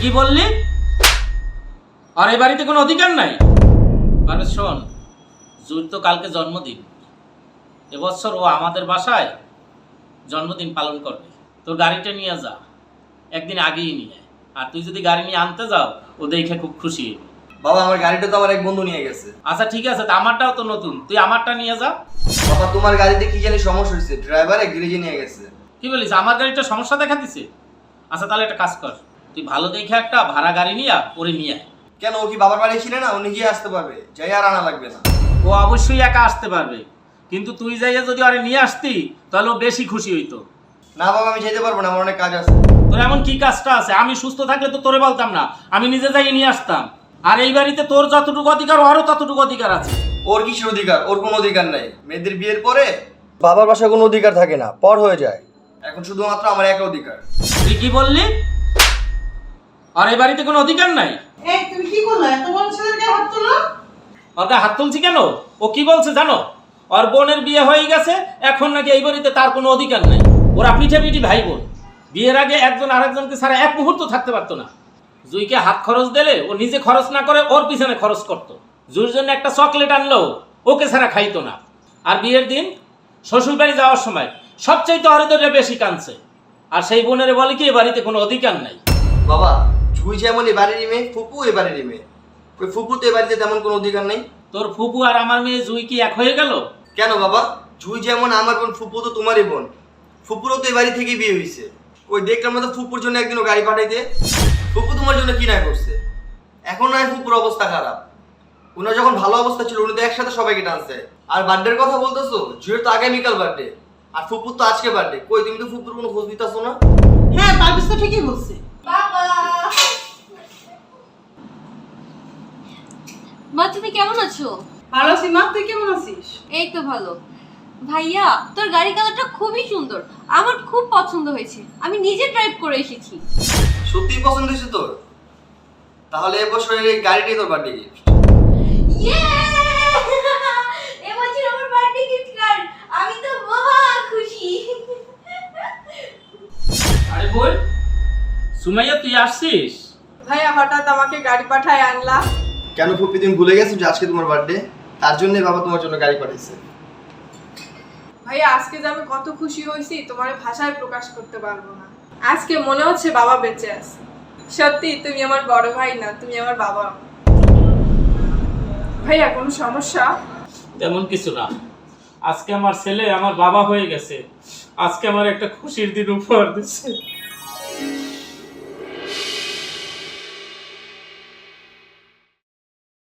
কি বললি? আর এই বাড়িতে কোনো অধিকার নাই? মানে শোন, জুর তো কালকে জন্মদিন। এবছর ও আমাদের বাসায় জন্মদিন পালন করবে। তোর গাড়িটা নিয়ে যা, একদিন আগেই নিয়ে। আর তুই যদি গাড়ি নিয়ে আনতে যাও, ও দেখে খুব খুশি হবে। বাবা আমার গাড়িটা তো আমার এক বন্ধু নিয়ে গেছে। আচ্ছা ঠিক আছে, তা আমারটাও তো নতুন, তুই আমারটা নিয়ে যা। বাবা তোমার গাড়িতে কি জানি সমস্যা হয়েছে, ড্রাইভারে গ্যারেজে নিয়ে গেছে। কি বলিস, আমার গাড়িটা সমস্যা দেখা দিছে? আচ্ছা তাহলে একটা কাজ কর, তুই ভালো দেখে একটা ভাড়া গাড়ি নিয়ে ওরে নিয়ে আয়। কেন, ও কি বাবার বাড়ি ছিল না? ও নিজে আসতে পারবে, যাই আর আনা লাগবে না। ও অবশ্যই একা আসতে পারবে, কিন্তু তুই যাইয়া যদি ওরে নিয়ে আসতি তাহলে ও বেশি খুশি হইতো। না বাবা আমি যেতে পারবো না, আমার অনেক কাজ আছে। তোর এমন কি কাজটা আছে? আমি সুস্থ থাকলে তো তোরে বলতাম না, আমি নিজে যাই নিয়ে আসতাম। আর এই বাড়িতে তোর যতটুকু অধিকার ওরও ততটুকু অধিকার আছে। ওর কিসের অধিকার? ওর কোনো অধিকার নাই। মেয়েদের বিয়ের পরে বাবার বাসায় কোনো অধিকার থাকে না, পর হয়ে যায়। এখন শুধুমাত্র আমার একা অধিকার। তুই কি বললি? আর এই বাড়িতে কোনো অধিকার নাই? এই তুমি কি করলে? এত বড় ছেলের গায়ে হাত তুলো? ওর গায়ে হাত তুলছি কেন? ও কি বলছে জানো? ওর বোনের বিয়ে হয়ে গেছে, এখন নাকি এই বাড়িতে তার কোনো অধিকার নাই। ওরা পিঠাপিঠি ভাই বোন, বিয়ের আগে একজন আরেকজনকে ছাড়া এক মুহূর্ত থাকতে পারতো না। জুইকে হাত খরচ দিলে ও নিজে খরচ না করে ওর পিছনে খরচ করতো। জুইর জন্য একটা চকলেট আনলো ওকে ছাড়া খাইতো না। আর বিয়ের দিন শ্বশুর বাড়ি যাওয়ার সময় সবচাইতে ওরে তো বেশি কাঁদছে। আর সেই বোনের বলে কি এ বাড়িতে কোনো অধিকার নাই। বাবা জুই যেমন এ বাড়িরই মেয়ে, ফুপু এ বাড়িরই মেয়ে। ওই ফুপু তো এ বাড়িতে তেমন কোনো অধিকার নেই। তোর ফুপু আর আমার মেয়ে জুই কি এক হয়ে গেল? কেন বাবা, জুই যেমন আমার বোন, ফুপু তো তোমারই বোন। ফুপুরও তো এই বাড়ি থেকেই বিয়ে হয়েছে। ওই দেখলাম না তো ফুপুর জন্য একদিনও গাড়ি পাঠাইতে। ফুপু তোমার জন্য কি না করছে? এখন নয় ফুপুর অবস্থা খারাপ, উনার যখন ভালো অবস্থা ছিল উনি তো একসাথে সবাইকে টানছে। আর বার্থডের কথা বলতেছো, জুয়ের তো আগামীকাল বার্থডে, আর ফুপুর তো আজকে বার্থডে। কই তুমি তো ফুপুর কোনো খোঁজ নিতেছো না? হ্যাঁ পারবিস তো ঠিকই বলছে। বাবা, মা তুমি কেমন আছো? ভালো আছি মা, তুই কেমন আছিস? এই তো ভালো। ভাইয়া তোর গাড়ি কালারটা খুবই সুন্দর, আমার খুব পছন্দ হয়েছে। আমি নিজে ড্রাইভ করে এসেছি। সত্যিই পছন্দ হয়েছে তোর? তাহলে এবছরের এই গাড়িটাই তোর বার্থডে গিফট। ইয়ে! এবছর আমার বার্থডে গিফট কার্ড, আমি তো মহা খুশি। আরে বল সুমাইয়া, তুই আসছিস? ভাইয়া হঠাৎ আমাকে গাড়ি পাঠায় আনলা? কেন ফুপি তুমি ভুলে গেছো যে আজকে তোমার বার্থডে? তার জন্যই বাবা তোমার জন্য গাড়ি পাঠিয়েছে। ভাইয়া আজকে যে আমি কত খুশি হয়েছি তোমার ভাষায় প্রকাশ করতে পারবো না। আজকে মনে হচ্ছে বাবা বেঁচে আছে। সত্যি তুমি আমার বড় ভাই না, তুমি আমার বাবা। ভাইয়া কোনো সমস্যা? তেমন কিছু না, আজকে আমার ছেলে আমার বাবা হয়ে গেছে। আজকে আমার একটা খুশির দিন উপহার দিচ্ছে।